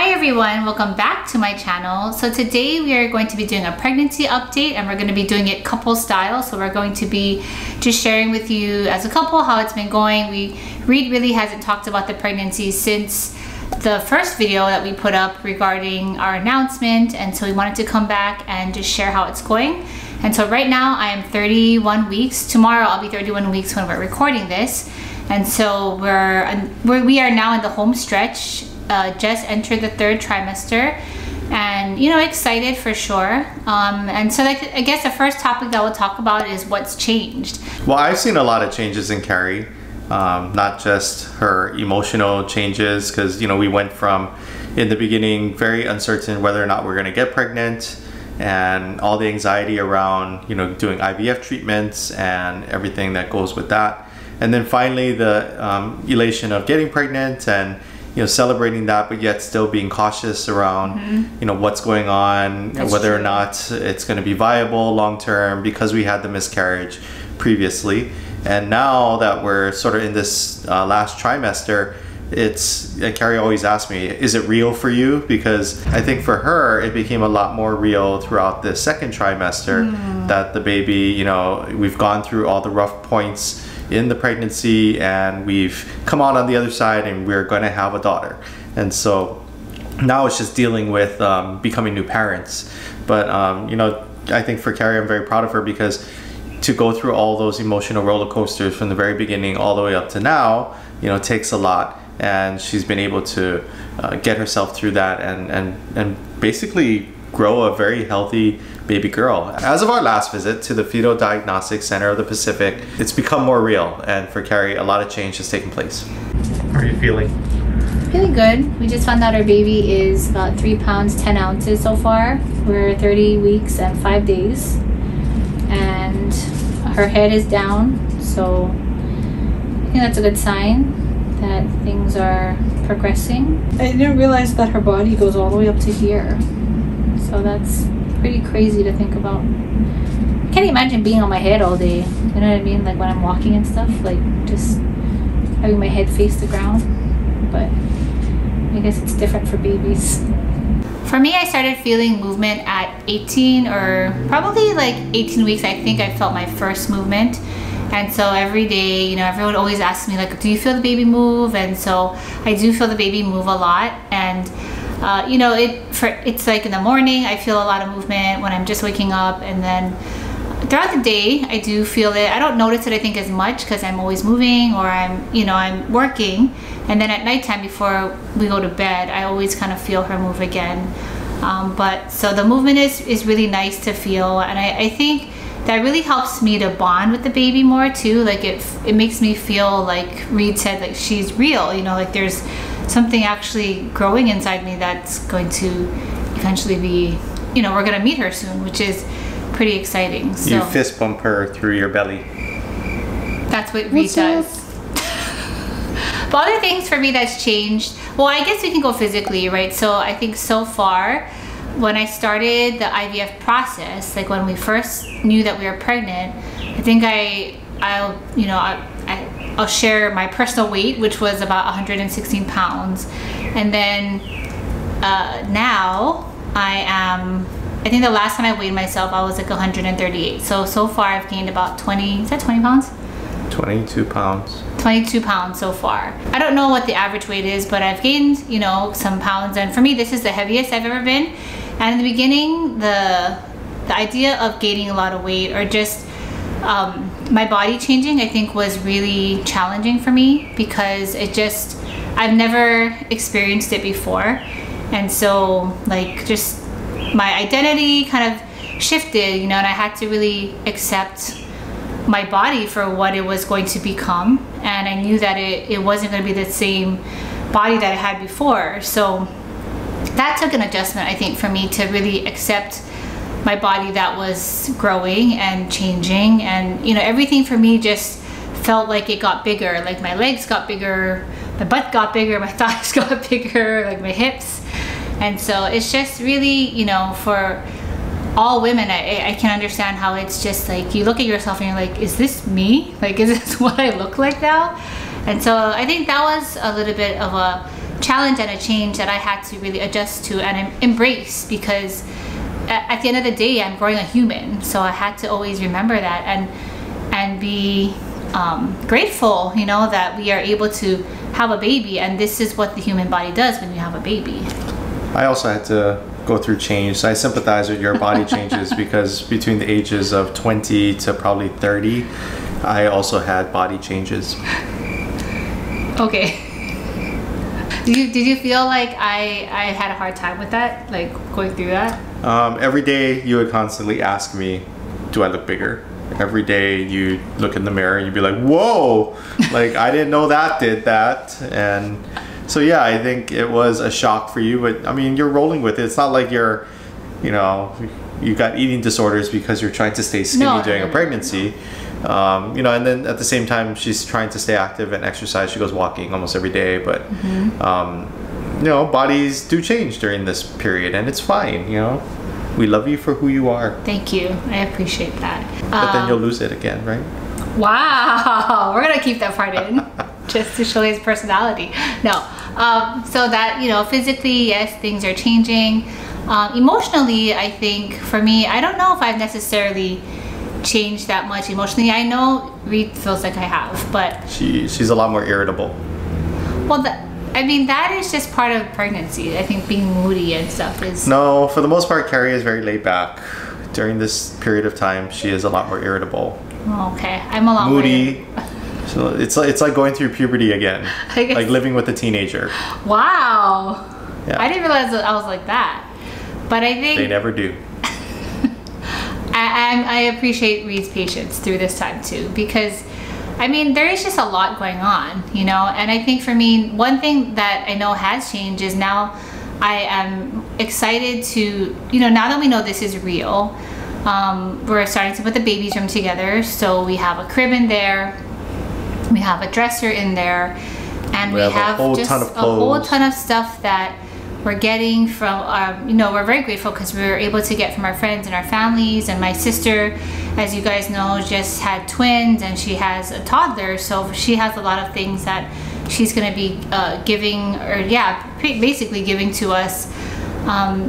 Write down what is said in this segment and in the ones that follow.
Hi everyone, welcome back to my channel. So today we are going to be doing a pregnancy update, and we're going to be doing it couple style. So we're going to be just sharing with you as a couple how it's been going. Reid really hasn't talked about the pregnancy since the first video that we put up regarding our announcement, and so we wanted to come back and just share how it's going. And so right now I am 31 weeks. Tomorrow I'll be 31 weeks when we're recording this. And so we are now in the home stretch. Just entered the third trimester, and excited for sure. And so I guess the first topic that we'll talk about is what's changed. Well, I've seen a lot of changes in Carrie, not just her emotional changes, because we went from, in the beginning, very uncertain whether or not we're going to get pregnant, and all the anxiety around doing IVF treatments and everything that goes with that, and then finally the elation of getting pregnant and celebrating that, but yet still being cautious around what's going on, and whether or not it's going to be viable long term, because we had the miscarriage previously. And now that we're sort of in this last trimester, Carrie always asks me, is it real for you? Because I think for her it became a lot more real throughout the second trimester, that the baby, we've gone through all the rough points in the pregnancy, and we've come out on the other side, and we're going to have a daughter. And so now it's just dealing with becoming new parents. But I think for Carrie, I'm very proud of her, because to go through all those emotional roller coasters from the very beginning all the way up to now, takes a lot. And she's been able to get herself through that and basically grow a very healthy baby girl. As of our last visit to the Fetal Diagnostic Center of the Pacific, it's become more real, and for Carrie, a lot of change has taken place. How are you feeling? Feeling good. We just found out our baby is about 3 pounds 10 ounces so far. We're 30 weeks and 5 days, and her head is down, so I think that's a good sign that things are progressing. I didn't realize that her body goes all the way up to here, so that's pretty crazy to think about. I can't imagine being on my head all day, you know what I mean, like when I'm walking and stuff, like just having my head face the ground. But I guess it's different for babies. For me, I started feeling movement at 18, or probably like 18 weeks. I think I felt my first movement. And so every day, everyone always asks me, like, do you feel the baby move? And so I do feel the baby move a lot. And it's like in the morning I feel a lot of movement when I'm just waking up, and then throughout the day I do feel it. I don't notice it, I think, as much, because I'm always moving, or I'm working. And then at nighttime before we go to bed, I always kind of feel her move again. But so the movement is really nice to feel, and I think that really helps me to bond with the baby more too. Like it makes me feel, like Reid said, like she's real, like there's something actually growing inside me that's going to eventually be, we're going to meet her soon, which is pretty exciting. So you fist bump her through your belly. That's what Reid does. But other things for me that's changed, well, I guess we can go physically, right? So I think so far, when I started the IVF process, like when we first knew that we were pregnant, I think I'll share my personal weight, which was about 116 pounds. And then now I think the last time I weighed myself, I was like 138. So far I've gained about 20, is that 20 pounds? 22 pounds. 22 pounds so far. I don't know what the average weight is, but I've gained, some pounds. And for me, this is the heaviest I've ever been. And in the beginning, the idea of gaining a lot of weight, or just my body changing, I think was really challenging for me, because I've never experienced it before. And so like just my identity kind of shifted, and I had to really accept my body for what it was going to become. And I knew that it wasn't going to be the same body that I had before. So that took an adjustment, I think, for me to really accept my body that was growing and changing. And everything for me just felt like it got bigger. Like my legs got bigger, my butt got bigger, my thighs got bigger, like my hips. And so it's just really, for all women, I can understand how it's just like you look at yourself and you're like, is this me? Like, is this what I look like now? And so I think that was a little bit of a challenge and a change that I had to really adjust to and embrace, because at the end of the day, I'm growing a human. So I had to always remember that and be grateful, you know, that we are able to have a baby, and this is what the human body does when you have a baby. I also had to go through change, so I sympathize with your body changes because between the ages of 20 to probably 30, I also had body changes. Okay. Did you feel like I had a hard time with that, like going through that? Every day you would constantly ask me, do I look bigger? Every day you look in the mirror and you'd be like, whoa, like I didn't know that did that. And so yeah, I think it was a shock for you, but I mean, you're rolling with it. It's not like you're, you know, you got eating disorders because you're trying to stay skinny during a pregnancy. You know, and then at the same time, she's trying to stay active and exercise. She goes walking almost every day, but you know, bodies do change during this period, and it's fine. You know, we love you for who you are. Thank you, I appreciate that. But then you'll lose it again, right? Wow, we're gonna keep that part in just to show his personality. No, so that, you know, physically, yes, things are changing. Emotionally, I think for me, I don't know if I've necessarily changed that much emotionally. I know Reid feels like I have, but she's a lot more irritable. Well, I mean, that is just part of pregnancy. I think being moody and stuff is... No, for the most part, Carrie is very laid back. During this period of time, she is a lot more irritable. Oh, okay, I'm a lot moody. More so it's like going through puberty again, like living with a teenager. Wow. Yeah. I didn't realize that I was like that, but I think they never do. I appreciate Reid's patience through this time too, because I mean, there is just a lot going on, you know, and I think for me, one thing that I know has changed is now I am excited to, you know, now that we know this is real, we're starting to put the baby's room together. So we have a crib in there, we have a dresser in there, and we have just a whole ton of stuff that we're getting from, you know, we're very grateful because we were able to get from our friends and our families. And my sister, as you guys know, just had twins and she has a toddler. So she has a lot of things that she's going to be giving, or yeah, basically giving to us.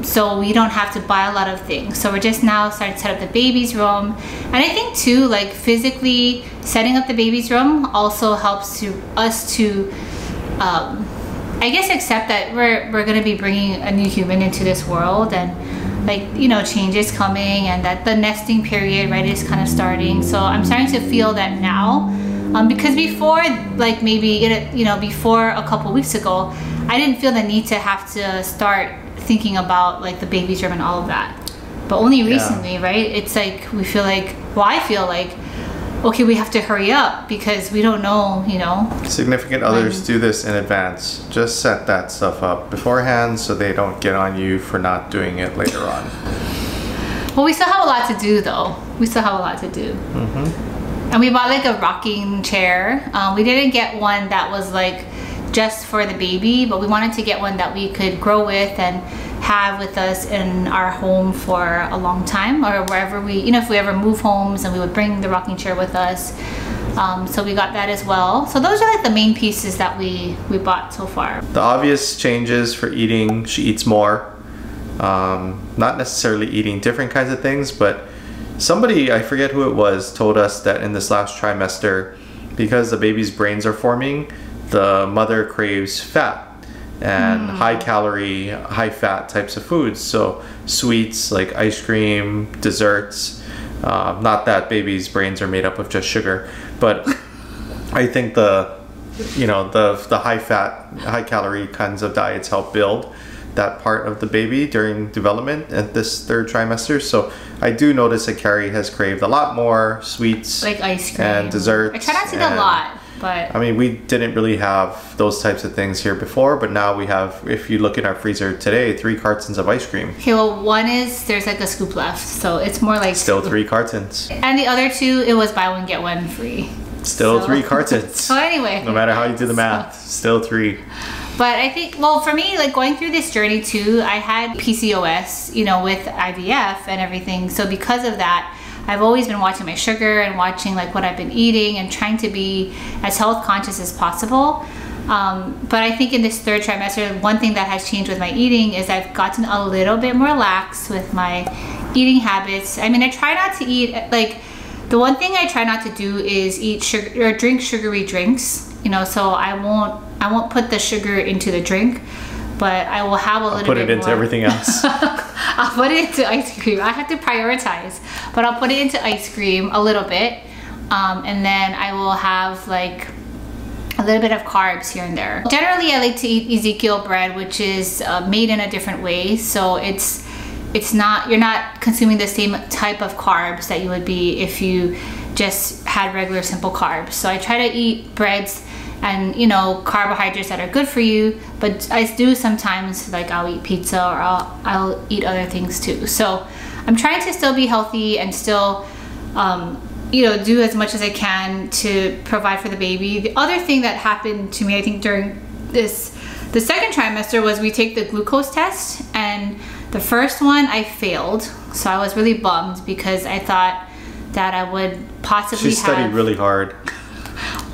So we don't have to buy a lot of things. So we're just now starting to set up the baby's room. And I think too, like physically setting up the baby's room also helps us to, I guess, accept that we're going to be bringing a new human into this world, and like, you know, change is coming, and that the nesting period, right, is kind of starting. So I'm starting to feel that now, because before, like maybe, you know, before a couple weeks ago, I didn't feel the need to have to start thinking about like the baby's room and all of that. But only recently, right, it's like we feel like, well, I feel like, okay, we have to hurry up because we don't know, you know. Significant others do this in advance. Just set that stuff up beforehand so they don't get on you for not doing it later on. Well, we still have a lot to do though. We still have a lot to do. And we bought like a rocking chair. We didn't get one that was like just for the baby, but we wanted to get one that we could grow with and have with us in our home for a long time, or wherever we, you know, if we ever move homes, and we would bring the rocking chair with us. So we got that as well. So those are like the main pieces that we bought so far. The obvious changes for eating: she eats more. Not necessarily eating different kinds of things, but somebody, I forget who it was, told us that in this last trimester, because the baby's brains are forming, the mother craves fat and high calorie, high fat types of foods. So sweets like ice cream, desserts. Not that babies' brains are made up of just sugar, but I think the high fat, high calorie kinds of diets help build that part of the baby during development at this third trimester. So I do notice that Carrie has craved a lot more sweets, like ice cream and desserts. I try not to eat a lot, but I mean, we didn't really have those types of things here before, but now we have, if you look in our freezer today, 3 cartons of ice cream. Okay, well, one is, there's like a scoop left, so it's more like still 3 cartons. And the other 2, it was buy one get one free. Still 3 cartons. So anyway, no matter how you do the math, still 3. But I think, well, for me, like going through this journey too, I had PCOS, you know, with IVF and everything. So because of that, I've always been watching my sugar and watching like what I've been eating and trying to be as health conscious as possible. But I think in this third trimester, one thing that has changed with my eating is I've gotten a little bit more lax with my eating habits. I mean, I try not to eat, like, the one thing I try not to do is eat sugar or drink sugary drinks, you know, so I won't put the sugar into the drink, but I will have a little bit more. Put it into everything else. I'll put it into ice cream. I have to prioritize, but I'll put it into ice cream a little bit, and then I will have like a little bit of carbs here and there. Generally, I like to eat Ezekiel bread, which is made in a different way, so you're not consuming the same type of carbs that you would be if you just had regular simple carbs. So I try to eat breads and, you know, carbohydrates that are good for you, but I do sometimes, like, I'll eat pizza or I'll eat other things too. So I'm trying to still be healthy and still you know, do as much as I can to provide for the baby. The other thing that happened to me, I think, during the second trimester was we take the glucose test, and the first one I failed, so I was really bummed because I thought that I would possibly She studied really hard.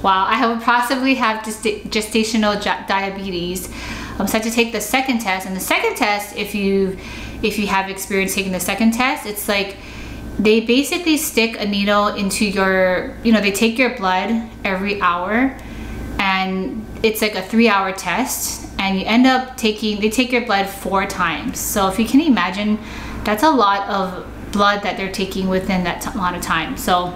Wow, I would possibly have gestational diabetes. So I had to take the second test, and the second test, if you have experience taking the second test, it's like they basically stick a needle into your, you know, they take your blood every hour, and it's like a 3-hour test, and you end up they take your blood 4 times. So if you can imagine, that's a lot of blood that they're taking within that amount of time. So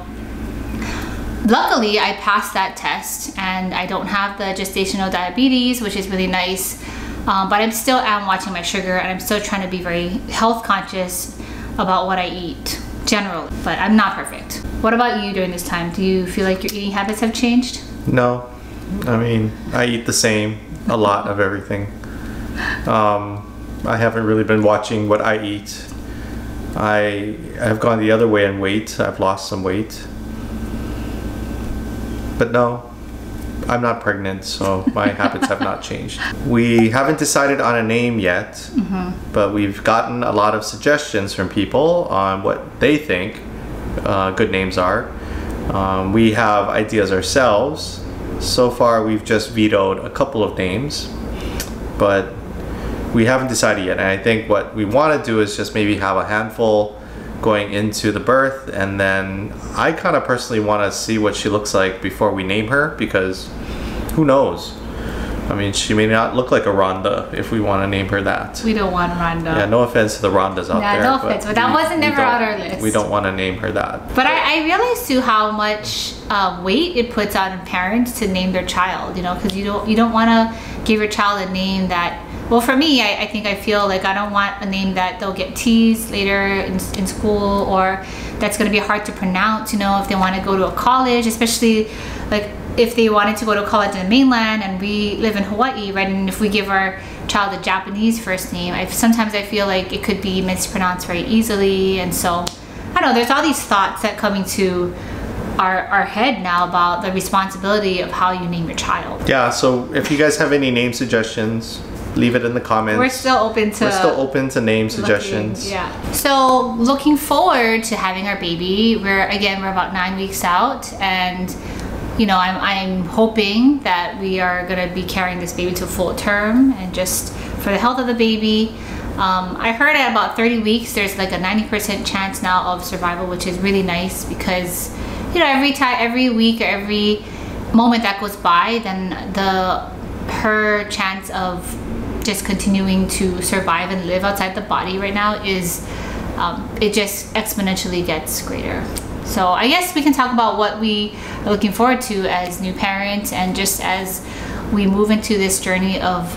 luckily I passed that test and I don't have the gestational diabetes, which is really nice. But I still am watching my sugar, and I'm still trying to be very health conscious about what I eat generally, but I'm not perfect. What about you during this time? Do you feel like your eating habits have changed? No, I mean, I eat the same, a lot of everything. I haven't really been watching what I eat. I have gone the other way in weight. I've lost some weight. But no, I'm not pregnant, so my habits have not changed. We haven't decided on a name yet, but we've gotten a lot of suggestions from people on what they think good names are. We have ideas ourselves. So far, we've just vetoed a couple of names, but we haven't decided yet. And I think what we want to do is just maybe have a handful going into the birth, and then I kind of personally want to see what she looks like before we name her, because who knows? I mean, she may not look like a Rhonda if we want to name her that. We don't want Rhonda. Yeah, no offense to the Rhondas out there. No offense, but that wasn't never on our list. We don't want to name her that. But I realize too how much weight it puts on parents to name their child, you know, because you don't want to give your child a name that, well, for me, I think I feel like I don't want a name that they'll get teased later in school, or that's going to be hard to pronounce, you know, if they want to go to a college, especially like if they wanted to go to college in the mainland and we live in Hawaii, right? And if we give our child a Japanese first name, sometimes I feel like it could be mispronounced very easily. And so, I don't know, there's all these thoughts that come into our head now about the responsibility of how you name your child. Yeah, so if you guys have any name suggestions, leave it in the comments. We're still open to name suggestions. Yeah. So looking forward to having our baby. We're about 9 weeks out, and you know, I'm hoping that we are gonna be carrying this baby to full term, and just for the health of the baby. I heard at about 30 weeks there's like a 90% chance now of survival, which is really nice, because you know, every week or every moment that goes by, then her chance of just continuing to survive and live outside the body right now is it just exponentially gets greater. So I guess we can talk about what we are looking forward to as new parents, and just as we move into this journey of,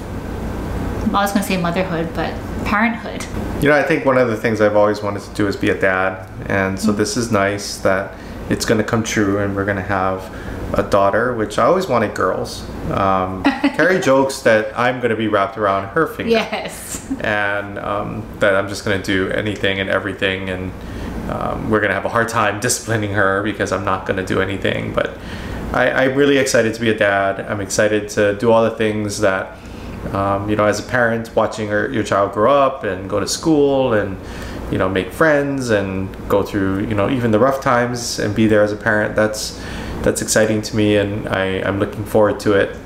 I was going to say motherhood, but parenthood. You know, I think one of the things I've always wanted to do is be a dad, and so this is nice that it's going to come true, and we're going to have a daughter, which I always wanted girls. Carrie jokes that I'm going to be wrapped around her finger. Yes. And that I'm just going to do anything and everything, and we're going to have a hard time disciplining her because I'm not going to do anything. But I'm really excited to be a dad. I'm excited to do all the things that, you know, as a parent, watching your child grow up and go to school and, you know, make friends and go through, you know, even the rough times and be there as a parent. That's exciting to me, and I'm looking forward to it.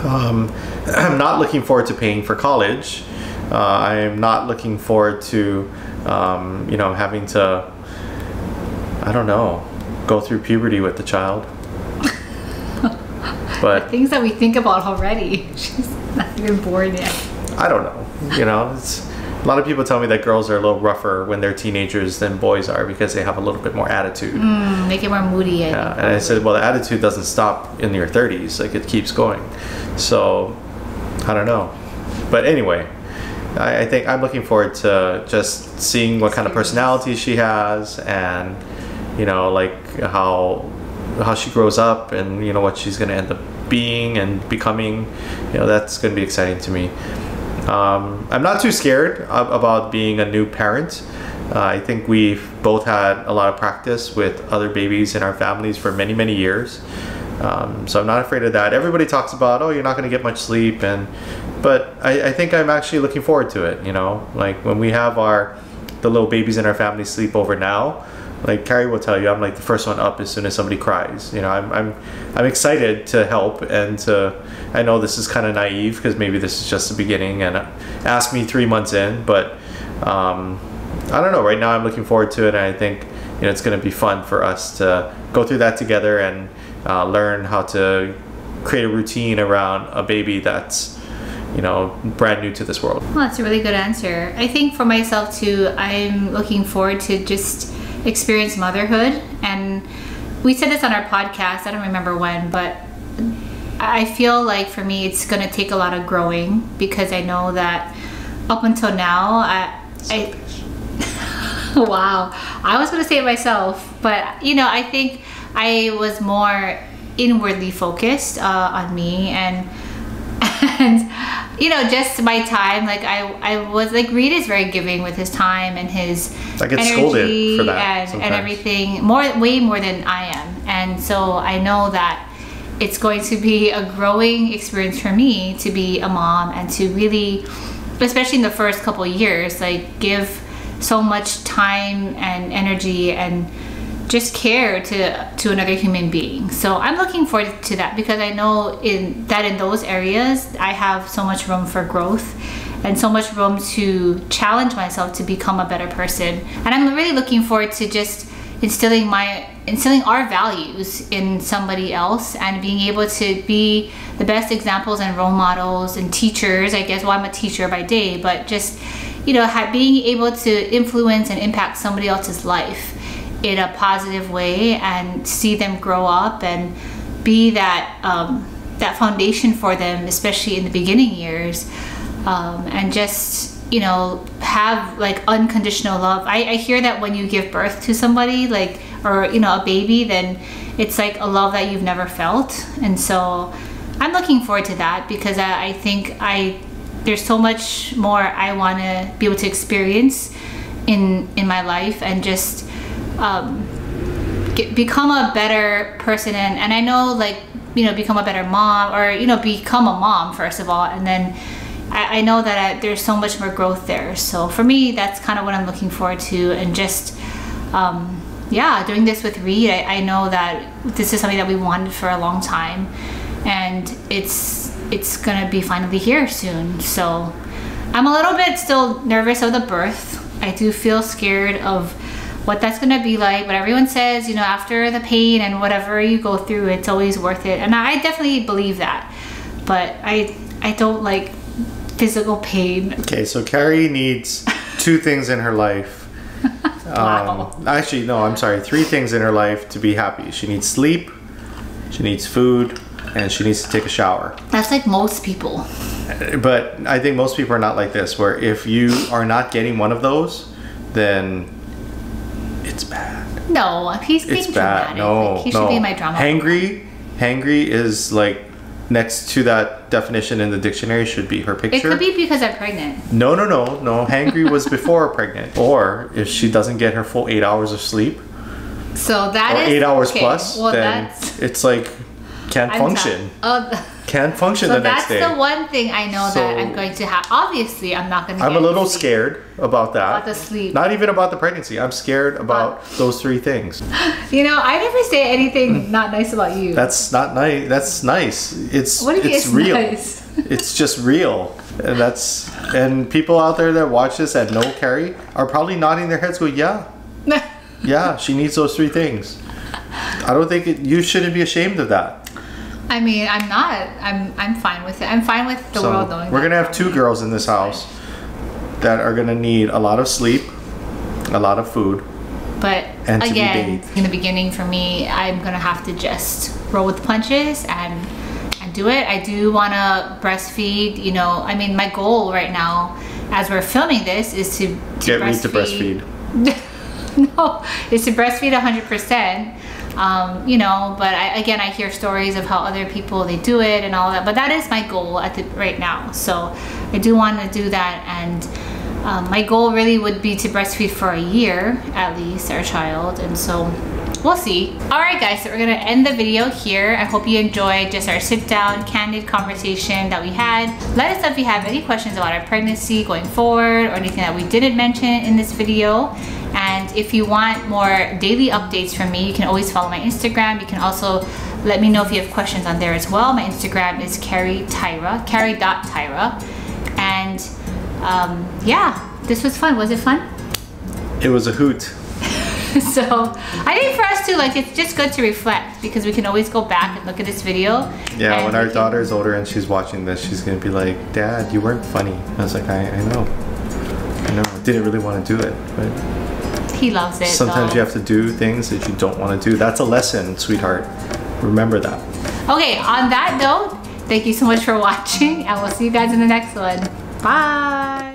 I'm not looking forward to paying for college. I'm not looking forward to, you know, having to, I don't know, go through puberty with the child. But things that we think about already. She's not even born yet. I don't know. You know, a lot of people tell me that girls are a little rougher when they're teenagers than boys are because they have a little bit more attitude. Make it more moody. Yeah, and I said, well, the attitude doesn't stop in your 30s. Like, it keeps going. So, I don't know. But anyway, I think I'm looking forward to just seeing what kind of personality she has, and, you know, like how she grows up, and, you know, what she's going to end up being and becoming. You know, that's going to be exciting to me. I'm not too scared about being a new parent. I think we've both had a lot of practice with other babies in our families for many, many years. So I'm not afraid of that. Everybody talks about, oh, you're not going to get much sleep, but I think I'm actually looking forward to it. You know, like when we have the little babies in our family sleep over now, like Carrie will tell you, I'm like the first one up as soon as somebody cries. You know, I'm excited to help, and I know this is kind of naive because maybe this is just the beginning, and ask me 3 months in, but I don't know. Right now, I'm looking forward to it, and I think, you know, it's going to be fun for us to go through that together and learn how to create a routine around a baby that's, you know, brand new to this world. Well, that's a really good answer. I think for myself too, I'm looking forward to just experience motherhood. And we said this on our podcast, I don't remember when, but I feel like for me it's going to take a lot of growing, because I know that up until now I wow, I was going to say it myself, but, you know, I think I was more inwardly focused on me, and you know, just my time. Like I was like, Reid is very giving with his time and his energy for that and everything, way more than I am. And so I know that it's going to be a growing experience for me to be a mom, and to really, especially in the first couple of years, like give so much time and energy and just care to another human being. So I'm looking forward to that, because I know in those areas I have so much room for growth and so much room to challenge myself to become a better person. And I'm really looking forward to just instilling our values in somebody else, and being able to be the best examples and role models and teachers, I guess. Well, I'm a teacher by day, but just, you know, being able to influence and impact somebody else's life in a positive way, and see them grow up and be that that foundation for them, especially in the beginning years, and just, you know, have like unconditional love. I hear that when you give birth to somebody, like, or, you know, a baby, then it's like a love that you've never felt. And so I'm looking forward to that, because I think there's so much more I want to be able to experience in my life, and just become a better person. And I know, like, you know, become a better mom, or, you know, become a mom first of all, and then I know that there's so much more growth there. So for me, that's kind of what I'm looking forward to. And just yeah, doing this with Reid, I know that this is something that we wanted for a long time, and it's gonna be finally here soon. So I'm a little bit still nervous of the birth. I do feel scared of what that's gonna be like, but everyone says, you know, after the pain and whatever you go through, it's always worth it. And I definitely believe that, but I don't like physical pain. Okay, so Carrie needs 2 things in her life. Wow. Actually, no, I'm sorry, 3 things in her life to be happy. She needs sleep, she needs food, and she needs to take a shower. That's like most people. But I think most people are not like this, where if you are not getting one of those, then it's bad. No, he's being dramatic. No, like, he should be my drama. Hangry is like next to that definition in the dictionary should be her picture. It could be because I'm pregnant. No. Hangry was before pregnant. Or if she doesn't get her full 8 hours of sleep. So that or is 8 hours okay. plus, well, then it's like can't function. can't function So the next day. that's the one thing I know that I'm going to have. Obviously, I'm not going to. I'm a little scared about that. About the sleep. Not even about the pregnancy. I'm scared about those 3 things. You know, I never say anything not nice about you. That's not nice. That's nice. It's What do you mean it's it's real. nice? It's just real. And people out there that watch this that know Carrie are probably nodding their heads going, yeah. Yeah, she needs those 3 things. I don't think you shouldn't be ashamed of that. I mean, I'm not. I'm fine with it. I'm fine with the world knowing. We're gonna have 2 girls in this house that are gonna need a lot of sleep, a lot of food. But and again, in the beginning for me, I'm gonna have to just roll with the punches and do it. I do want to breastfeed. You know, I mean, my goal right now, as we're filming this, is to get Reid to breastfeed. No, is to breastfeed 100%. You know, but again, I hear stories of how other people they do it and all that. But that is my goal right now. So I do want to do that, and my goal really would be to breastfeed for a year at least our child, and so. We'll see. All right, guys, so we're gonna end the video here. I hope you enjoyed just our sit down, candid conversation that we had. Let us know if you have any questions about our pregnancy going forward or anything that we didn't mention in this video. And if you want more daily updates from me, you can always follow my Instagram. You can also let me know if you have questions on there as well. My Instagram is carrie.tyra. And yeah, this was fun. Was it fun? It was a hoot. So I think for us too, like, it's just good to reflect because we can always go back and look at this video. Yeah, when our daughter's older and she's watching this, she's gonna be like, Dad, you weren't funny. I was like, I know. I didn't really want to do it, but he loves it. Sometimes you have to do things that you don't want to do. That's a lesson, sweetheart. Remember that. Okay, on that note, thank you so much for watching, and we'll see you guys in the next one. Bye.